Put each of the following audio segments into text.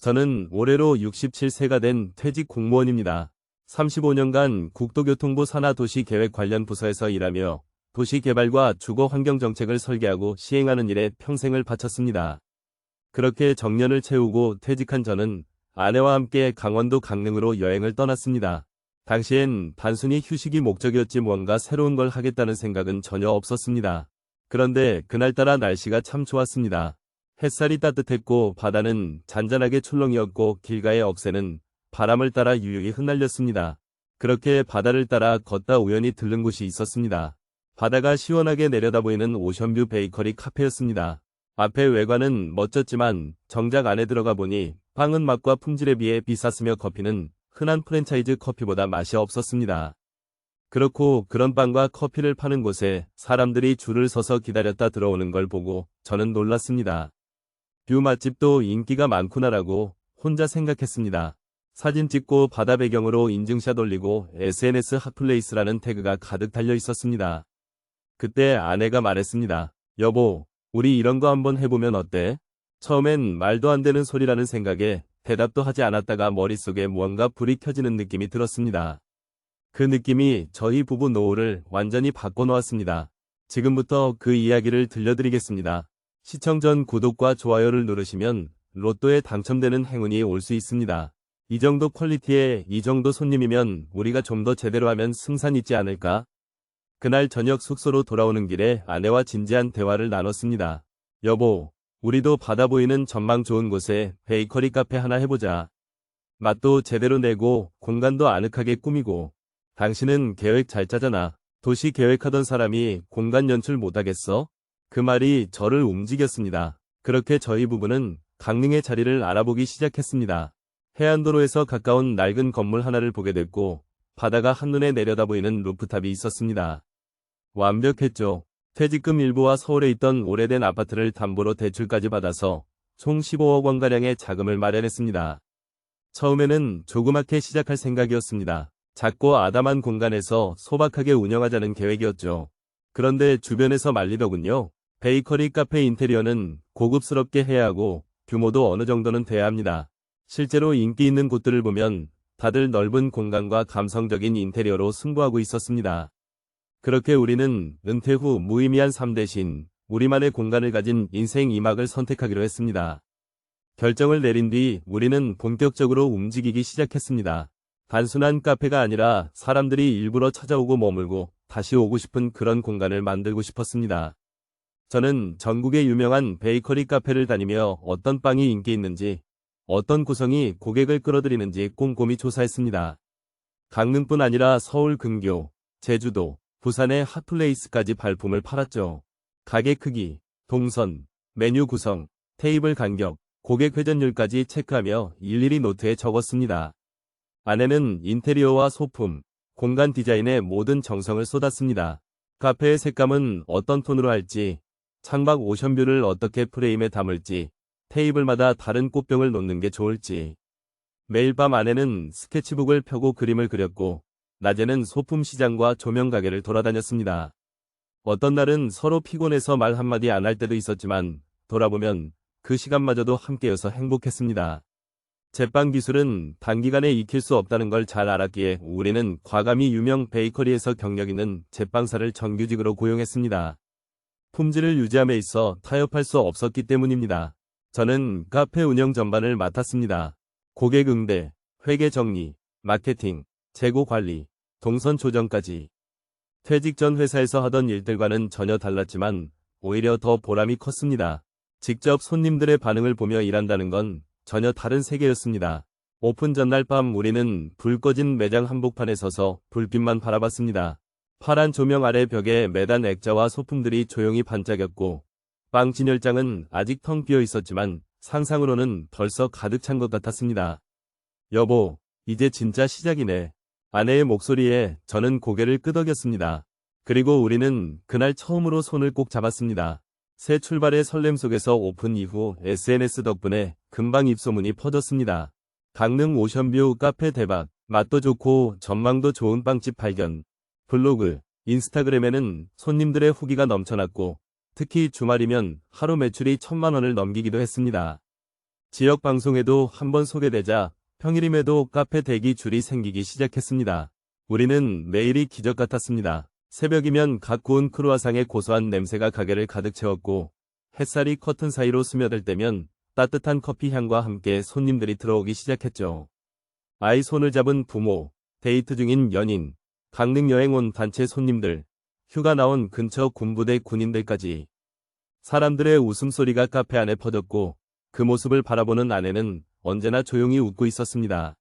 저는 올해로 67세가 된 퇴직 공무원입니다. 35년간 국토교통부 산하도시계획 관련 부서에서 일하며 도시개발과 주거환경정책을 설계하고 시행하는 일에 평생을 바쳤습니다. 그렇게 정년을 채우고 퇴직한 저는 아내와 함께 강원도 강릉으로 여행을 떠났습니다. 당시엔 단순히 휴식이 목적이었지 뭔가 새로운 걸 하겠다는 생각은 전혀 없었습니다. 그런데 그날따라 날씨가 참 좋았습니다. 햇살이 따뜻했고 바다는 잔잔하게 출렁이었고 길가의 억새는 바람을 따라 유유히 흩날렸습니다. 그렇게 바다를 따라 걷다 우연히 들른 곳이 있었습니다. 바다가 시원하게 내려다보이는 오션뷰 베이커리 카페였습니다. 앞의 외관은 멋졌지만 정작 안에 들어가 보니 빵은 맛과 품질에 비해 비쌌으며 커피는 흔한 프랜차이즈 커피보다 맛이 없었습니다. 그렇고 그런 빵과 커피를 파는 곳에 사람들이 줄을 서서 기다렸다 들어오는 걸 보고 저는 놀랐습니다. 뷰 맛집도 인기가 많구나라고 혼자 생각했습니다. 사진 찍고 바다 배경으로 인증샷 올리고 SNS 핫플레이스라는 태그가 가득 달려 있었습니다. 그때 아내가 말했습니다. 여보, 우리 이런 거 한번 해보면 어때? 처음엔 말도 안 되는 소리라는 생각에 대답도 하지 않았다가 머릿속에 무언가 불이 켜지는 느낌이 들었습니다. 그 느낌이 저희 부부 노후를 완전히 바꿔놓았습니다. 지금부터 그 이야기를 들려드리겠습니다. 시청 전 구독과 좋아요를 누르시면 로또에 당첨되는 행운이 올 수 있습니다. 이 정도 퀄리티에 이 정도 손님이면 우리가 좀 더 제대로 하면 승산 있지 않을까? 그날 저녁 숙소로 돌아오는 길에 아내와 진지한 대화를 나눴습니다. 여보, 우리도 바다 보이는 전망 좋은 곳에 베이커리 카페 하나 해보자. 맛도 제대로 내고 공간도 아늑하게 꾸미고. 당신은 계획 잘 짜잖아. 도시 계획하던 사람이 공간 연출 못하겠어? 그 말이 저를 움직였습니다. 그렇게 저희 부부는 강릉의 자리를 알아보기 시작했습니다. 해안도로에서 가까운 낡은 건물 하나를 보게 됐고 바다가 한눈에 내려다보이는 루프탑이 있었습니다. 완벽했죠. 퇴직금 일부와 서울에 있던 오래된 아파트를 담보로 대출까지 받아서 총 15억 원가량의 자금을 마련했습니다. 처음에는 조그맣게 시작할 생각이었습니다. 작고 아담한 공간에서 소박하게 운영하자는 계획이었죠. 그런데 주변에서 말리더군요. 베이커리 카페 인테리어는 고급스럽게 해야 하고 규모도 어느 정도는 돼야 합니다. 실제로 인기 있는 곳들을 보면 다들 넓은 공간과 감성적인 인테리어로 승부하고 있었습니다. 그렇게 우리는 은퇴 후 무의미한 삶 대신 우리만의 공간을 가진 인생 2막을 선택하기로 했습니다. 결정을 내린 뒤 우리는 본격적으로 움직이기 시작했습니다. 단순한 카페가 아니라 사람들이 일부러 찾아오고 머물고 다시 오고 싶은 그런 공간을 만들고 싶었습니다. 저는 전국의 유명한 베이커리 카페를 다니며 어떤 빵이 인기 있는지, 어떤 구성이 고객을 끌어들이는지 꼼꼼히 조사했습니다. 강릉뿐 아니라 서울 근교, 제주도, 부산의 핫플레이스까지 발품을 팔았죠. 가게 크기, 동선, 메뉴 구성, 테이블 간격, 고객 회전율까지 체크하며 일일이 노트에 적었습니다. 아내는 인테리어와 소품, 공간 디자인에 모든 정성을 쏟았습니다. 카페의 색감은 어떤 톤으로 할지, 창밖 오션뷰를 어떻게 프레임에 담을지, 테이블마다 다른 꽃병을 놓는 게 좋을지. 매일 밤 아내는 스케치북을 펴고 그림을 그렸고 낮에는 소품 시장과 조명 가게를 돌아다녔습니다. 어떤 날은 서로 피곤해서 말 한마디 안 할 때도 있었지만 돌아보면 그 시간마저도 함께여서 행복했습니다. 제빵 기술은 단기간에 익힐 수 없다는 걸 잘 알았기에 우리는 과감히 유명 베이커리에서 경력 있는 제빵사를 정규직으로 고용했습니다. 품질을 유지함에 있어 타협할 수 없었기 때문입니다. 저는 카페 운영 전반을 맡았습니다. 고객 응대, 회계 정리, 마케팅, 재고 관리, 동선 조정까지. 퇴직 전 회사에서 하던 일들과는 전혀 달랐지만 오히려 더 보람이 컸습니다. 직접 손님들의 반응을 보며 일한다는 건 전혀 다른 세계였습니다. 오픈 전날 밤 우리는 불 꺼진 매장 한복판에 서서 불빛만 바라봤습니다. 파란 조명 아래 벽에 매단 액자와 소품들이 조용히 반짝였고 빵 진열장은 아직 텅 비어 있었지만 상상으로는 벌써 가득 찬 것 같았습니다. 여보, 이제 진짜 시작이네. 아내의 목소리에 저는 고개를 끄덕였습니다. 그리고 우리는 그날 처음으로 손을 꼭 잡았습니다. 새 출발의 설렘 속에서 오픈 이후 SNS 덕분에 금방 입소문이 퍼졌습니다. 강릉 오션뷰 카페 대박, 맛도 좋고 전망도 좋은 빵집 발견. 블로그, 인스타그램에는 손님들의 후기가 넘쳐났고 특히 주말이면 하루 매출이 1,000만 원을 넘기기도 했습니다. 지역 방송에도 한번 소개되자 평일임에도 카페 대기 줄이 생기기 시작했습니다. 우리는 매일이 기적 같았습니다. 새벽이면 갓 구운 크루아상의 고소한 냄새가 가게를 가득 채웠고 햇살이 커튼 사이로 스며들 때면 따뜻한 커피 향과 함께 손님들이 들어오기 시작했죠. 아이 손을 잡은 부모, 데이트 중인 연인, 강릉 여행 온 단체 손님들, 휴가 나온 근처 군부대 군인들까지 사람들의 웃음소리가 카페 안에 퍼졌고 그 모습을 바라보는 아내는 언제나 조용히 웃고 있었습니다.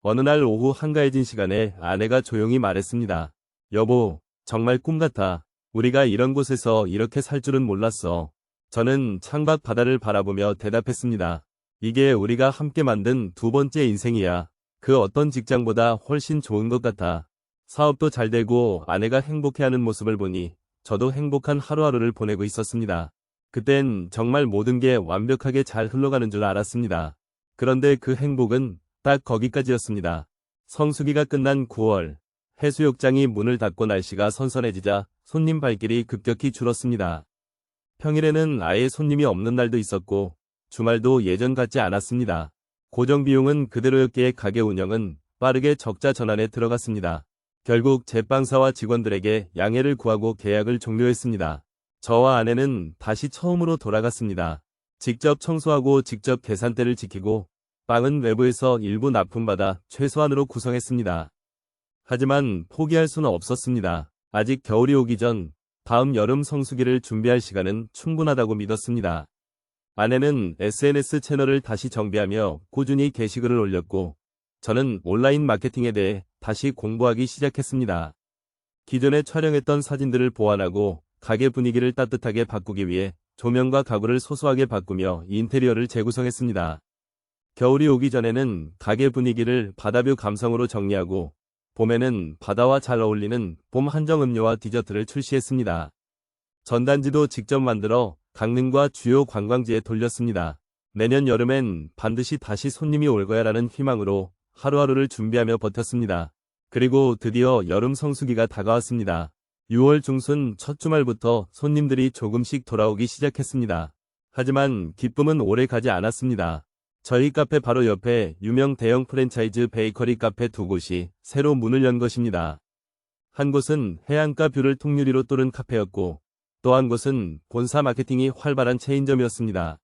어느 날 오후 한가해진 시간에 아내가 조용히 말했습니다. 여보, 정말 꿈 같아. 우리가 이런 곳에서 이렇게 살 줄은 몰랐어. 저는 창밖 바다를 바라보며 대답했습니다. 이게 우리가 함께 만든 두 번째 인생이야. 그 어떤 직장보다 훨씬 좋은 것 같아. 사업도 잘 되고 아내가 행복해하는 모습을 보니 저도 행복한 하루하루를 보내고 있었습니다. 그땐 정말 모든 게 완벽하게 잘 흘러가는 줄 알았습니다. 그런데 그 행복은 딱 거기까지였습니다. 성수기가 끝난 9월, 해수욕장이 문을 닫고 날씨가 선선해지자 손님 발길이 급격히 줄었습니다. 평일에는 아예 손님이 없는 날도 있었고 주말도 예전 같지 않았습니다. 고정 비용은 그대로였기에 가게 운영은 빠르게 적자 전환에 들어갔습니다. 결국 제빵사와 직원들에게 양해를 구하고 계약을 종료했습니다. 저와 아내는 다시 처음으로 돌아갔습니다. 직접 청소하고 직접 계산대를 지키고 빵은 외부에서 일부 납품받아 최소한으로 구성했습니다. 하지만 포기할 수는 없었습니다. 아직 겨울이 오기 전 다음 여름 성수기를 준비할 시간은 충분하다고 믿었습니다. 아내는 SNS 채널을 다시 정비하며 꾸준히 게시글을 올렸고 저는 온라인 마케팅에 대해 다시 공부하기 시작했습니다. 기존에 촬영했던 사진들을 보완하고 가게 분위기를 따뜻하게 바꾸기 위해 조명과 가구를 소소하게 바꾸며 인테리어를 재구성했습니다. 겨울이 오기 전에는 가게 분위기를 바다뷰 감성으로 정리하고 봄에는 바다와 잘 어울리는 봄 한정 음료와 디저트를 출시했습니다. 전단지도 직접 만들어 강릉과 주요 관광지에 돌렸습니다. 내년 여름엔 반드시 다시 손님이 올 거야라는 희망으로 하루하루를 준비하며 버텼습니다. 그리고 드디어 여름 성수기가 다가왔습니다. 6월 중순 첫 주말부터 손님들이 조금씩 돌아오기 시작했습니다. 하지만 기쁨은 오래 가지 않았습니다. 저희 카페 바로 옆에 유명 대형 프랜차이즈 베이커리 카페 두 곳이 새로 문을 연 것입니다. 한 곳은 해안가 뷰를 통유리로 뚫은 카페였고 또 한 곳은 본사 마케팅이 활발한 체인점이었습니다.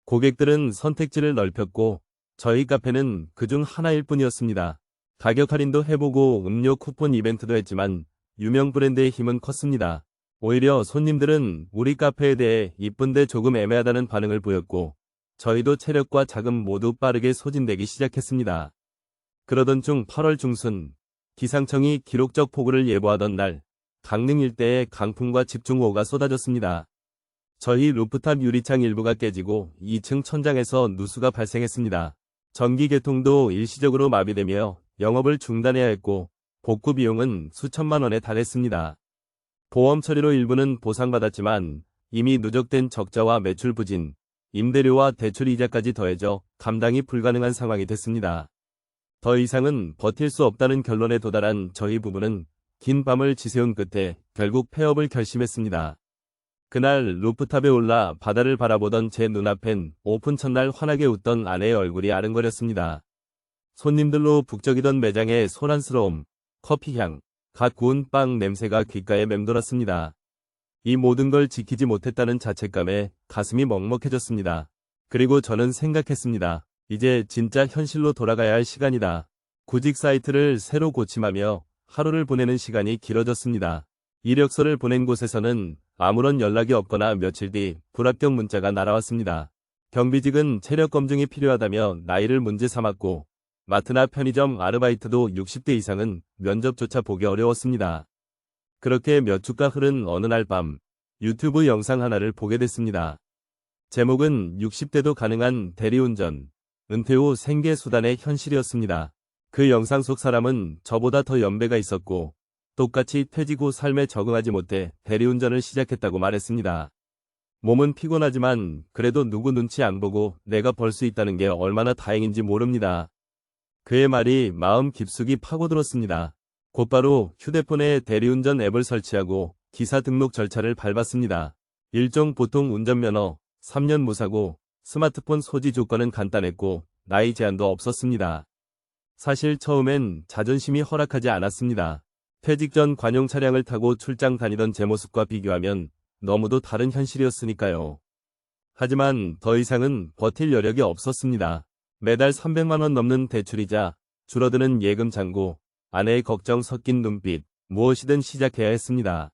고객들은 선택지를 넓혔고 저희 카페는 그중 하나일 뿐이었습니다. 가격 할인도 해보고 음료 쿠폰 이벤트도 했지만 유명 브랜드의 힘은 컸습니다. 오히려 손님들은 우리 카페에 대해 이쁜데 조금 애매하다는 반응을 보였고 저희도 체력과 자금 모두 빠르게 소진되기 시작했습니다. 그러던 중 8월 중순 기상청이 기록적 폭우를 예보하던 날 강릉 일대에 강풍과 집중호우가 쏟아졌습니다. 저희 루프탑 유리창 일부가 깨지고 2층 천장에서 누수가 발생했습니다. 전기 개통도 일시적으로 마비되며 영업을 중단해야 했고 복구 비용은 수천만 원에 달했습니다. 보험 처리로 일부는 보상받았지만 이미 누적된 적자와 매출 부진, 임대료와 대출 이자까지 더해져 감당이 불가능한 상황이 됐습니다. 더 이상은 버틸 수 없다는 결론에 도달한 저희 부부는 긴 밤을 지새운 끝에 결국 폐업을 결심했습니다. 그날 루프탑에 올라 바다를 바라보던 제 눈앞엔 오픈 첫날 환하게 웃던 아내의 얼굴이 아른거렸습니다. 손님들로 북적이던 매장의 소란스러움, 커피향, 갓 구운 빵 냄새가 귓가에 맴돌았습니다. 이 모든 걸 지키지 못했다는 자책감에 가슴이 먹먹해졌습니다. 그리고 저는 생각했습니다. 이제 진짜 현실로 돌아가야 할 시간이다. 구직 사이트를 새로 고침하며 하루를 보내는 시간이 길어졌습니다. 이력서를 보낸 곳에서는 아무런 연락이 없거나 며칠 뒤 불합격 문자가 날아왔습니다. 경비직은 체력 검증이 필요하다며 나이를 문제 삼았고 마트나 편의점 아르바이트도 60대 이상은 면접조차 보기 어려웠습니다. 그렇게 몇 주가 흐른 어느 날 밤 유튜브 영상 하나를 보게 됐습니다. 제목은 60대도 가능한 대리운전, 은퇴 후 생계 수단의 현실이었습니다. 그 영상 속 사람은 저보다 더 연배가 있었고 똑같이 퇴직 후 삶에 적응하지 못해 대리운전을 시작했다고 말했습니다. 몸은 피곤하지만 그래도 누구 눈치 안 보고 내가 벌 수 있다는 게 얼마나 다행인지 모릅니다. 그의 말이 마음 깊숙이 파고들었습니다. 곧바로 휴대폰에 대리운전 앱을 설치하고 기사 등록 절차를 밟았습니다. 일종 보통 운전면허, 3년 무사고, 스마트폰 소지 조건은 간단했고 나이 제한도 없었습니다. 사실 처음엔 자존심이 허락하지 않았습니다. 퇴직 전 관용 차량을 타고 출장 다니던 제 모습과 비교하면 너무도 다른 현실이었으니까요. 하지만 더 이상은 버틸 여력이 없었습니다. 매달 300만 원 넘는 대출이자 줄어드는 예금 잔고, 아내의 걱정 섞인 눈빛, 무엇이든 시작해야 했습니다.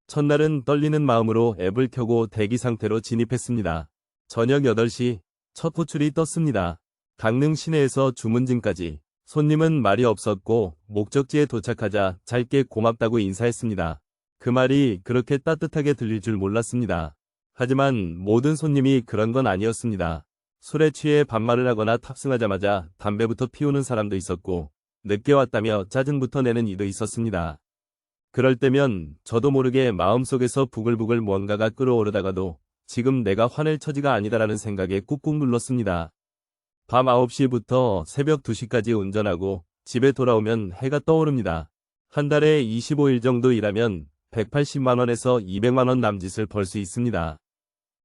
첫날은 떨리는 마음으로 앱을 켜고 대기 상태로 진입했습니다. 저녁 8시 첫 호출이 떴습니다. 강릉 시내에서 주문진까지. 손님은 말이 없었고 목적지에 도착하자 짧게 고맙다고 인사했습니다. 그 말이 그렇게 따뜻하게 들릴 줄 몰랐습니다. 하지만 모든 손님이 그런 건 아니었습니다. 술에 취해 반말을 하거나 탑승하자마자 담배부터 피우는 사람도 있었고 늦게 왔다며 짜증부터 내는 이도 있었습니다. 그럴 때면 저도 모르게 마음속에서 부글부글 무언가가 끓어오르다가도 지금 내가 화낼 처지가 아니다라는 생각에 꾹꾹 눌렀습니다. 밤 9시부터 새벽 2시까지 운전하고 집에 돌아오면 해가 떠오릅니다. 한 달에 25일 정도 일하면 180만 원에서 200만 원 남짓을 벌 수 있습니다.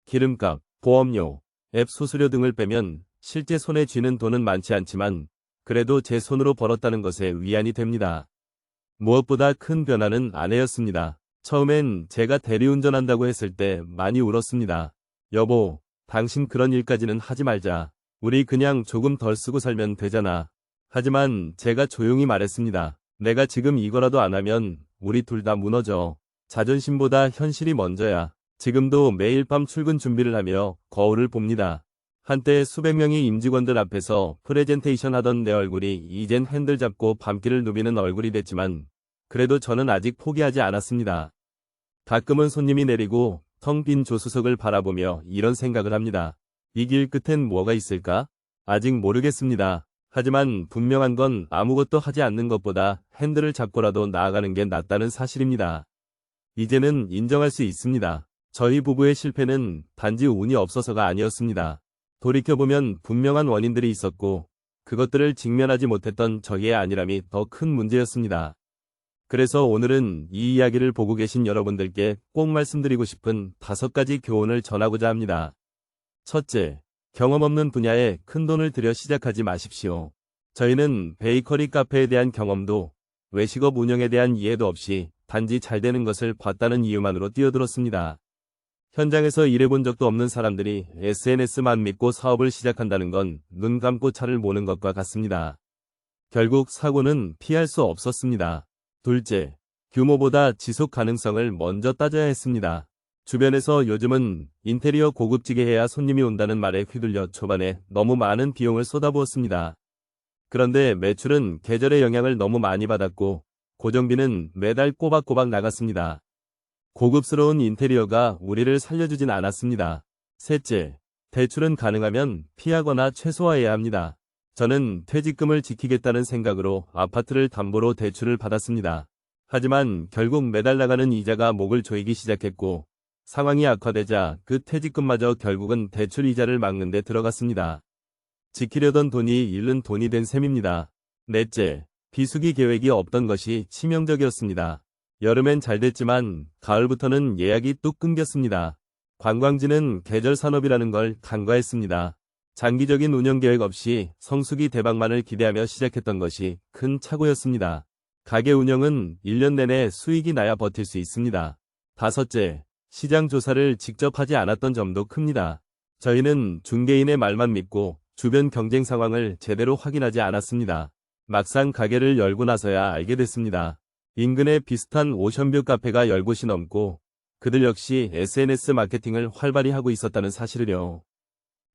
기름값, 보험료, 앱 수수료 등을 빼면 실제 손에 쥐는 돈은 많지 않지만 그래도 제 손으로 벌었다는 것에 위안이 됩니다. 무엇보다 큰 변화는 아내였습니다. 처음엔 제가 대리운전한다고 했을 때 많이 울었습니다. 여보, 당신 그런 일까지는 하지 말자. 우리 그냥 조금 덜 쓰고 살면 되잖아. 하지만 제가 조용히 말했습니다. 내가 지금 이거라도 안 하면 우리 둘 다 무너져. 자존심보다 현실이 먼저야. 지금도 매일 밤 출근 준비를 하며 거울을 봅니다. 한때 수백 명의 임직원들 앞에서 프레젠테이션 하던 내 얼굴이 이젠 핸들 잡고 밤길을 누비는 얼굴이 됐지만 그래도 저는 아직 포기하지 않았습니다. 가끔은 손님이 내리고 텅 빈 조수석을 바라보며 이런 생각을 합니다. 이 길 끝엔 뭐가 있을까? 아직 모르겠습니다. 하지만 분명한 건 아무것도 하지 않는 것보다 핸들을 잡고라도 나아가는 게 낫다는 사실입니다. 이제는 인정할 수 있습니다. 저희 부부의 실패는 단지 운이 없어서가 아니었습니다. 돌이켜보면 분명한 원인들이 있었고 그것들을 직면하지 못했던 저희의 안일함이 더 큰 문제였습니다. 그래서 오늘은 이 이야기를 보고 계신 여러분들께 꼭 말씀드리고 싶은 5가지 교훈을 전하고자 합니다. 첫째, 경험 없는 분야에 큰돈을 들여 시작하지 마십시오. 저희는 베이커리 카페에 대한 경험도 외식업 운영에 대한 이해도 없이 단지 잘 되는 것을 봤다는 이유만으로 뛰어들었습니다. 현장에서 일해본 적도 없는 사람들이 SNS만 믿고 사업을 시작한다는 건 눈 감고 차를 모는 것과 같습니다. 결국 사고는 피할 수 없었습니다. 둘째, 규모보다 지속 가능성을 먼저 따져야 했습니다. 주변에서 요즘은 인테리어 고급지게 해야 손님이 온다는 말에 휘둘려 초반에 너무 많은 비용을 쏟아부었습니다. 그런데 매출은 계절의 영향을 너무 많이 받았고 고정비는 매달 꼬박꼬박 나갔습니다. 고급스러운 인테리어가 우리를 살려주진 않았습니다. 셋째, 대출은 가능하면 피하거나 최소화해야 합니다. 저는 퇴직금을 지키겠다는 생각으로 아파트를 담보로 대출을 받았습니다. 하지만 결국 매달 나가는 이자가 목을 조이기 시작했고 상황이 악화되자 그 퇴직금마저 결국은 대출 이자를 막는 데 들어갔습니다. 지키려던 돈이 잃는 돈이 된 셈입니다. 넷째, 비수기 계획이 없던 것이 치명적이었습니다. 여름엔 잘 됐지만 가을부터는 예약이 뚝 끊겼습니다. 관광지는 계절 산업이라는 걸 간과했습니다. 장기적인 운영 계획 없이 성수기 대박만을 기대하며 시작했던 것이 큰 착오였습니다. 가게 운영은 1년 내내 수익이 나야 버틸 수 있습니다. 다섯째, 시장 조사를 직접 하지 않았던 점도 큽니다. 저희는 중개인의 말만 믿고 주변 경쟁 상황을 제대로 확인하지 않았습니다. 막상 가게를 열고 나서야 알게 됐습니다. 인근에 비슷한 오션뷰 카페가 10곳이 넘고 그들 역시 SNS 마케팅을 활발히 하고 있었다는 사실을요.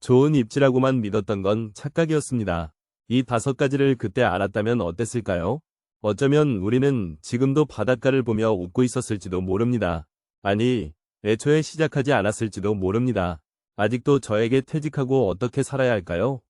좋은 입지라고만 믿었던 건 착각이었습니다. 이 5가지를 그때 알았다면 어땠을까요? 어쩌면 우리는 지금도 바닷가를 보며 웃고 있었을지도 모릅니다. 아니, 애초에 시작하지 않았을지도 모릅니다. 아직도 저에게 퇴직하고 어떻게 살아야 할까요?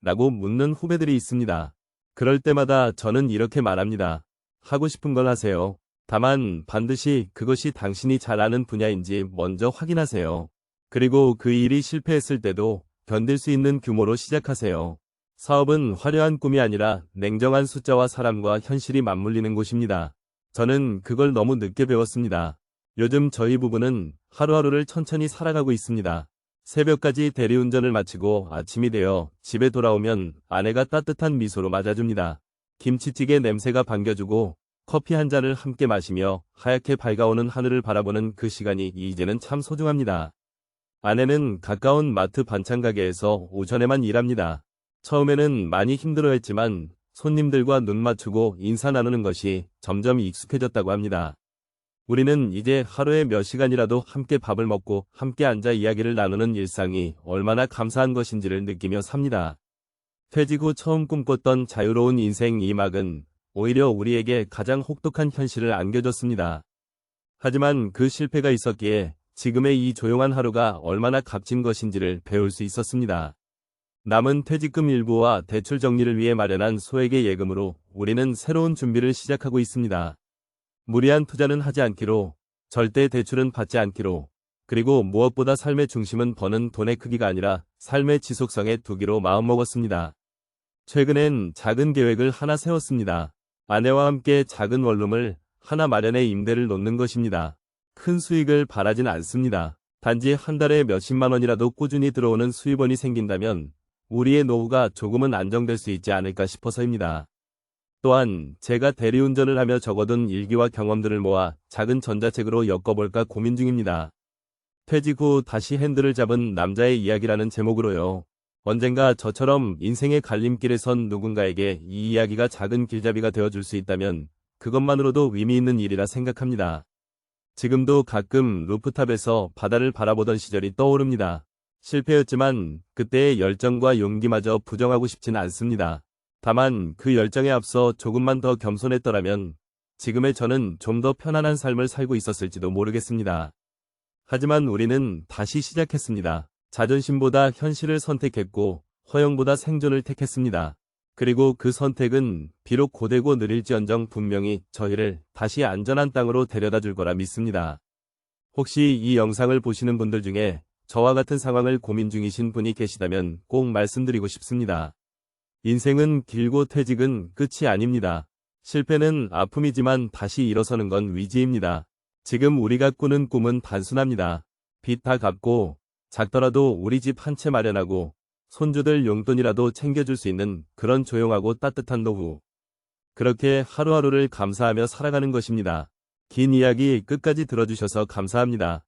라고 묻는 후배들이 있습니다. 그럴 때마다 저는 이렇게 말합니다. 하고 싶은 걸 하세요. 다만 반드시 그것이 당신이 잘 아는 분야인지 먼저 확인하세요. 그리고 그 일이 실패했을 때도 견딜 수 있는 규모로 시작하세요. 사업은 화려한 꿈이 아니라 냉정한 숫자와 사람과 현실이 맞물리는 곳입니다. 저는 그걸 너무 늦게 배웠습니다. 요즘 저희 부부는 하루하루를 천천히 살아가고 있습니다. 새벽까지 대리운전을 마치고 아침이 되어 집에 돌아오면 아내가 따뜻한 미소로 맞아줍니다. 김치찌개 냄새가 반겨주고 커피 한 잔을 함께 마시며 하얗게 밝아오는 하늘을 바라보는 그 시간이 이제는 참 소중합니다. 아내는 가까운 마트 반찬 가게에서 오전에만 일합니다. 처음에는 많이 힘들어했지만 손님들과 눈 맞추고 인사 나누는 것이 점점 익숙해졌다고 합니다. 우리는 이제 하루에 몇 시간이라도 함께 밥을 먹고 함께 앉아 이야기를 나누는 일상이 얼마나 감사한 것인지를 느끼며 삽니다. 퇴직 후 처음 꿈꿨던 자유로운 인생 2막은 오히려 우리에게 가장 혹독한 현실을 안겨줬습니다. 하지만 그 실패가 있었기에 지금의 이 조용한 하루가 얼마나 값진 것인지를 배울 수 있었습니다. 남은 퇴직금 일부와 대출 정리를 위해 마련한 소액의 예금으로 우리는 새로운 준비를 시작하고 있습니다. 무리한 투자는 하지 않기로, 절대 대출은 받지 않기로, 그리고 무엇보다 삶의 중심은 버는 돈의 크기가 아니라 삶의 지속성에 두기로 마음먹었습니다. 최근엔 작은 계획을 하나 세웠습니다. 아내와 함께 작은 원룸을 하나 마련해 임대를 놓는 것입니다. 큰 수익을 바라진 않습니다. 단지 한 달에 몇십만 원이라도 꾸준히 들어오는 수입원이 생긴다면 우리의 노후가 조금은 안정될 수 있지 않을까 싶어서입니다. 또한 제가 대리운전을 하며 적어둔 일기와 경험들을 모아 작은 전자책으로 엮어볼까 고민 중입니다. 퇴직 후 다시 핸들을 잡은 남자의 이야기라는 제목으로요. 언젠가 저처럼 인생의 갈림길에 선 누군가에게 이 이야기가 작은 길잡이가 되어줄 수 있다면 그것만으로도 의미 있는 일이라 생각합니다. 지금도 가끔 루프탑에서 바다를 바라보던 시절이 떠오릅니다. 실패였지만 그때의 열정과 용기마저 부정하고 싶진 않습니다. 다만 그 열정에 앞서 조금만 더 겸손했더라면 지금의 저는 좀 더 편안한 삶을 살고 있었을지도 모르겠습니다. 하지만 우리는 다시 시작했습니다. 자존심보다 현실을 선택했고 허영보다 생존을 택했습니다. 그리고 그 선택은 비록 고되고 느릴지언정 분명히 저희를 다시 안전한 땅으로 데려다 줄 거라 믿습니다. 혹시 이 영상을 보시는 분들 중에 저와 같은 상황을 고민 중이신 분이 계시다면 꼭 말씀드리고 싶습니다. 인생은 길고 퇴직은 끝이 아닙니다. 실패는 아픔이지만 다시 일어서는 건 위지입니다. 지금 우리가 꾸는 꿈은 단순합니다. 빚 다 갚고 작더라도 우리 집 한 채 마련하고 손주들 용돈이라도 챙겨줄 수 있는 그런 조용하고 따뜻한 노후. 그렇게 하루하루를 감사하며 살아가는 것입니다. 긴 이야기 끝까지 들어주셔서 감사합니다.